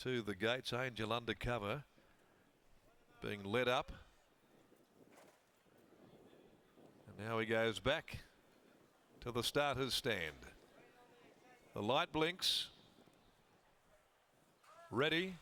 to the gates. Angel Undercover being led up. And now he goes back to the starter's stand. The light blinks. Ready.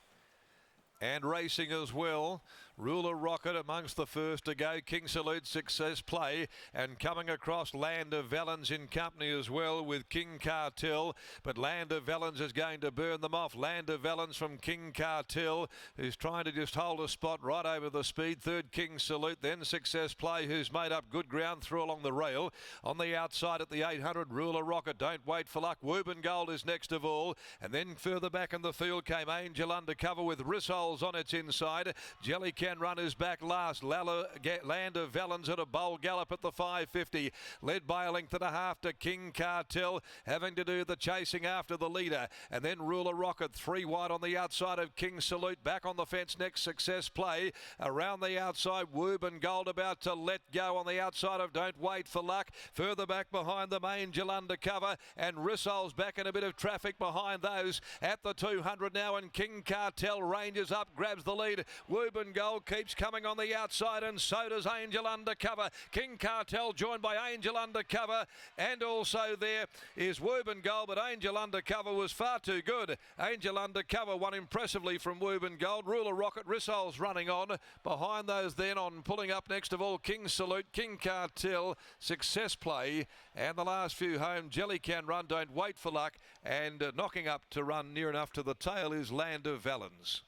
And racing as well. Ruler Rocket amongst the first to go. King Salute, Success Play, and coming across Land of Valens in company as well with King Cartel, but Land of Valens is going to burn them off. Land of Valens from King Cartel, who's trying to just hold a spot right over the speed. Third King Salute, then Success Play, who's made up good ground through along the rail. On the outside at the 800, Ruler Rocket, Don't Wait for Luck. Wooburn Gold is next of all, and then further back in the field came Angel Undercover with Rissoles on its inside. Jelly Can Run is back last. Land of Valens at a bowl gallop at the 550, led by a length and a half to King Cartel, having to do the chasing after the leader. And then Ruler Rocket, 3 wide on the outside of King Salute. Back on the fence next, Success Play. Around the outside, Wooburn Gold about to let go on the outside of Don't Wait for Luck. Further back behind them, Angel Undercover, and Rissoles back in a bit of traffic behind those at the 200 now, and King Cartel ranges up, grabs the lead. Wooburn Gold keeps coming on the outside, and so does Angel Undercover. King Cartel joined by Angel Undercover, and also there is Wooburn Gold, but Angel Undercover was far too good. Angel Undercover won impressively from Wooburn Gold. Ruler Rocket, Rissoles running on. Behind those then, on pulling up next of all, King Salute, King Cartel, Success Play, and the last few home, Jelly Can Run, Don't Wait for Luck, and knocking up to run near enough to the tail is Land of Valens.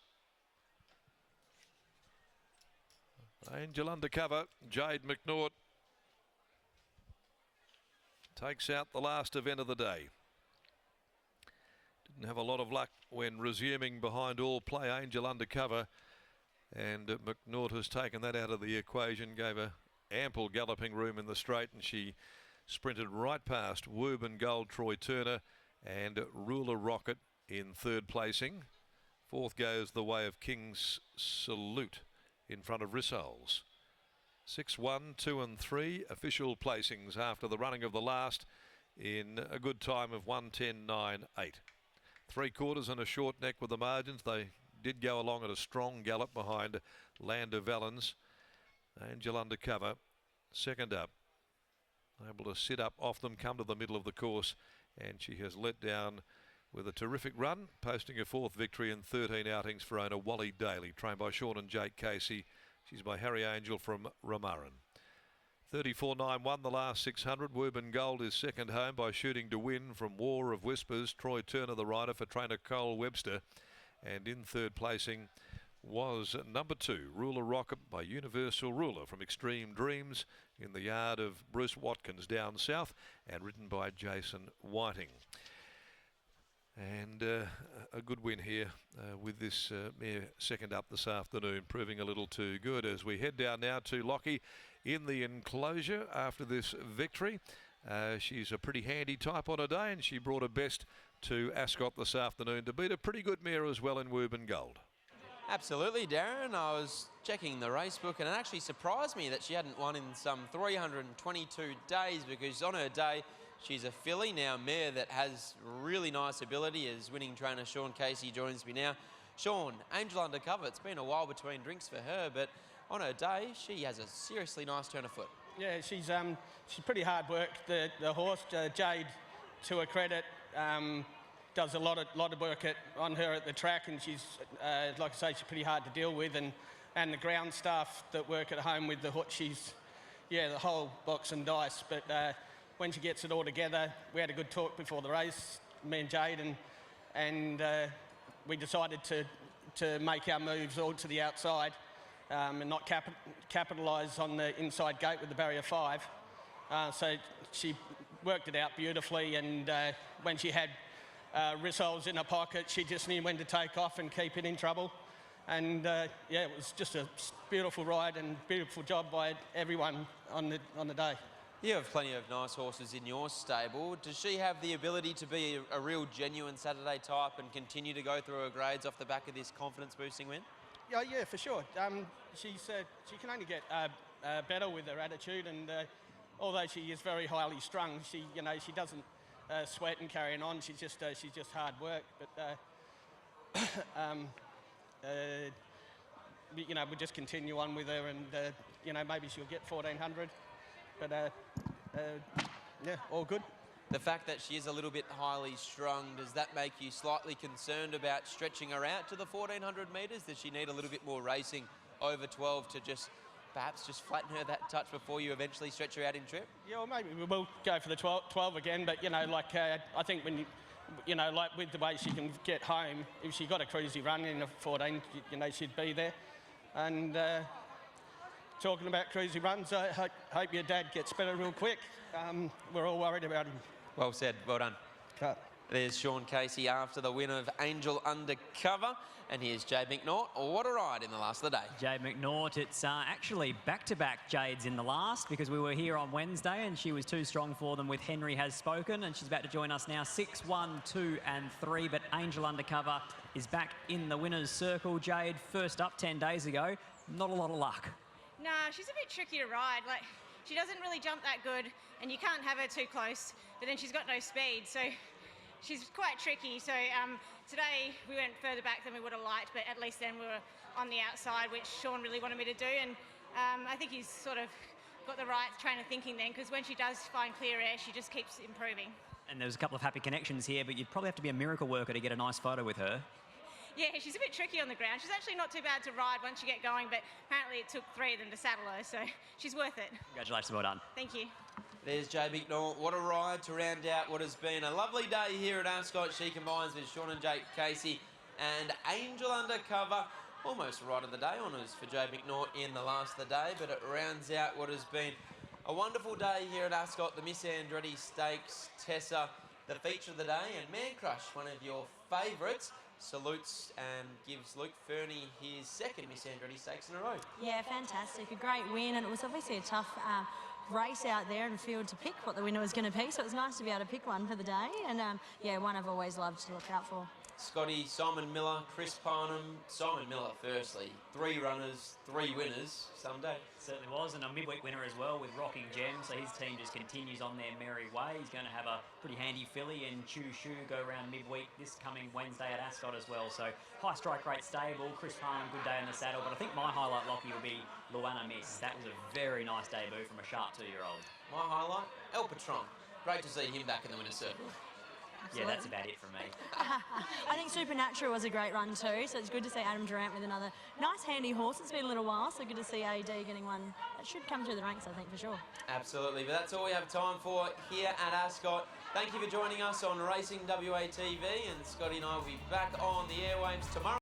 Angel Undercover, Jade McNaught takes out the last event of the day. Didn't have a lot of luck when resuming behind all play, Angel Undercover, and McNaught has taken that out of the equation, gave her ample galloping room in the straight, and she sprinted right past Wooburn Gold, Troy Turner, and Ruler Rocket in third placing. Fourth goes the way of King's Salute in front of Rissoles. 6, 1, 2 and 3 official placings after the running of the last in a good time of 1:10.9.8. 3/4 and a short neck with the margins. They did go along at a strong gallop behind Land of Valens. Angel Undercover second up, able to sit up off them, come to the middle of the course, and she has let down with a terrific run, posting a 4th victory in 13 outings for owner Wally Daly, trained by Sean and Jake Casey. She's by Harry Angel from Ramaran. 34.91 the last 600. Wooburn Gold is second home by Shooting to Win from War of Whispers. Troy Turner, the rider, for trainer Cole Webster. And in third placing was number 2, Ruler Rocket by Universal Ruler from Extreme Dreams, in the yard of Bruce Watkins down south, and ridden by Jason Whiting. And a good win here with this mare second up this afternoon, proving a little too good. As we head down now to Jockey in the enclosure after this victory. She's a pretty handy type on a day, and she brought her best to Ascot this afternoon to beat a pretty good mare as well in Wooburn Gold. Absolutely, Darren. I was checking the race book, and it actually surprised me that she hadn't won in some 322 days, because on her day, she's a filly, now mare that has really nice ability, as winning trainer Sean Casey joins me now. Sean, Angel Undercover, it's been a while between drinks for her, but on her day, she has a seriously nice turn of foot. Yeah, she's pretty hard work. The horse, Jade, to her credit, does a lot of work on her at the track, and she's, like I say, she's pretty hard to deal with, and the ground staff that work at home with the horse, she's, yeah, the whole box and dice, but when she gets it all together, we had a good talk before the race, me and Jade, and we decided to make our moves all to the outside and not capitalise on the inside gate with the barrier 5. So she worked it out beautifully, and when she had Rissoles in her pocket, she just knew when to take off and keep it in trouble. And yeah, it was just a beautiful ride and beautiful job by everyone on the day. You have plenty of nice horses in your stable. Does she have the ability to be a real genuine Saturday type and continue to go through her grades off the back of this confidence-boosting win? Yeah, for sure. She can only get better with her attitude, and although she is very highly strung, she doesn't sweat and carrying on. She's just hard work. But you know, we'll just continue on with her, and you know, maybe she'll get 1400. But yeah, all good. The fact that she is a little bit highly strung, does that make you slightly concerned about stretching her out to the 1400 metres? Does she need a little bit more racing over 12 to just perhaps just flatten her that touch before you eventually stretch her out in trip? Yeah, well, maybe we will go for the 12 again, but, you know, like, I think when you know, like with the way she can get home, if she got a cruisy run in a 14, you know, she'd be there. And talking about cruisy runs, I hope your dad gets better real quick. We're all worried about him. Well said, well done. Cut. There's Sean Casey after the win of Angel Undercover. And here's Jade McNaught. What a ride in the last of the day. Jade McNaught, it's actually back-to-back Jades in the last, because we were here on Wednesday and she was too strong for them with Henry Has Spoken, and she's about to join us now, 6, 1, 2 and 3. But Angel Undercover is back in the winner's circle. Jade, first up 10 days ago, not a lot of luck. Nah, she's a bit tricky to ride. Like, she doesn't really jump that good, and you can't have her too close, but then she's got no speed, so she's quite tricky. So today we went further back than we would have liked, but at least then we were on the outside, which Sean really wanted me to do, and I think he's sort of got the right train of thinking then, because when she does find clear air, she just keeps improving. And there's a couple of happy connections here, but you'd probably have to be a miracle worker to get a nice photo with her. Yeah, she's a bit tricky on the ground. She's actually not too bad to ride once you get going, but apparently it took 3 of them to saddle her, so she's worth it. Congratulations, well done. Thank you. There's Jade McNaught. What a ride to round out what has been a lovely day here at Ascot. She combines with Sean and Jake Casey and Angel Undercover. Almost right of the day honours for Jade McNaught in the last of the day, but it rounds out what has been a wonderful day here at Ascot. The Miss Andretti Stakes, Tessa, the feature of the day, and Man Crush, one of your favourites, salutes and gives Luke Fernie his second Miss Andretti Stakes in a row. Yeah, fantastic. A great win, and it was obviously a tough race out there and field to pick what the winner was going to be, so it was nice to be able to pick one for the day, and yeah, one I've always loved to look out for. Scotty, Simon Miller, Chris Parnham. Simon Miller, firstly. 3 runners, 3 winners someday. Certainly was, and a midweek winner as well with Rocking Gem, so his team just continues on their merry way. He's going to have a pretty handy filly, and Choo Shoo go around midweek this coming Wednesday at Ascot as well. So high strike rate stable, Chris Parnham, good day in the saddle, but I think my highlight, Lockie, will be Luana Miss. That was a very nice debut from a sharp 2-year-old. My highlight, El Patron. Great to see him back in the winner's circle. Yeah, that's about it from me. I think Supernatural was a great run too, so it's good to see Adam Durant with another nice handy horse. It's been a little while, so good to see AD getting one that should come through the ranks, I think, for sure. Absolutely, but that's all we have time for here at Ascot. Thank you for joining us on Racing WA TV, and Scotty and I will be back on the airwaves tomorrow.